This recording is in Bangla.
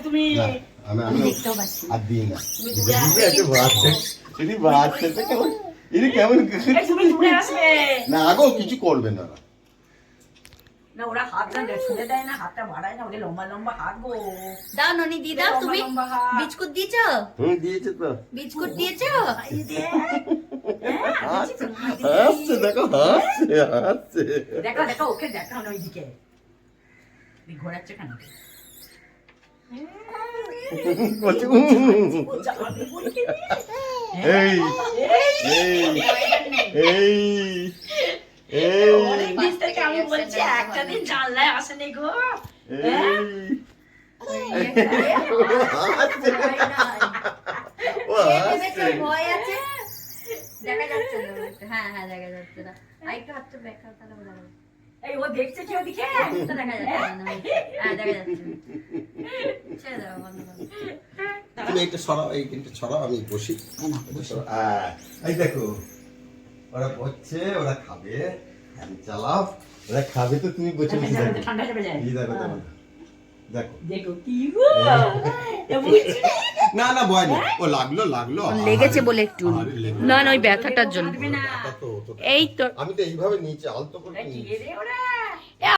তুমি আমি দেখতেও পাচ্ছি আর দিই না কেমন তুমি দূরে আসবে না আগো কিছু করবে না না, ওরা হাতটা ছুঁড়ে দেয় না, হাতটা বাড়ায় না, ওদের লম্বা লম্বা হাত গো। দাও ননি দি দাও। তুমি লম্বা হাত। বিস্কুট দিয়েছো? দিয়েছে তো বিস্কুট দিয়েছো? এই দেখ। হাসছে দেখো হাসছে দেখো দেখো, ওকে দেখাও না ওইদিকে, ঘোরাচ্ছে কেন? এই অনেক দিন থেকে আমি বলছি একটা দিন জানলায় আসেনি গো। ভয় আছে, দেখা যাচ্ছে না। হ্যাঁ হ্যাঁ দেখা যাচ্ছে না। আরেকটু হাতটা ব্যাক করতে হবে। এই ও দেখছে কি ওদিকে? দেখা যাচ্ছে না। হ্যাঁ দেখা যাচ্ছে। ছেড়ে দাও বন্ধ করো। তুমি এটা সরাও, এইটা সরাও, আমি বসি। এই দেখো ওরা বসছে, ওরা খাবে, ফ্যান চালাও, ওরা খাবে তো তুমি বসে বসে দেখো। ঠান্ডা যাবে যায়। এই দেখো দেখো দেখো দেখো কি গো, বুঝছি না না ভয় নেই, ও লাগলো লেগেছে বলে একটু। আরে, লেগে না না ওই ব্যথাটার জন্য। ব্যথা তো, এই তো আমি তো এইভাবে নিচে আলতো করে কি নিয়েছি। রে ওরা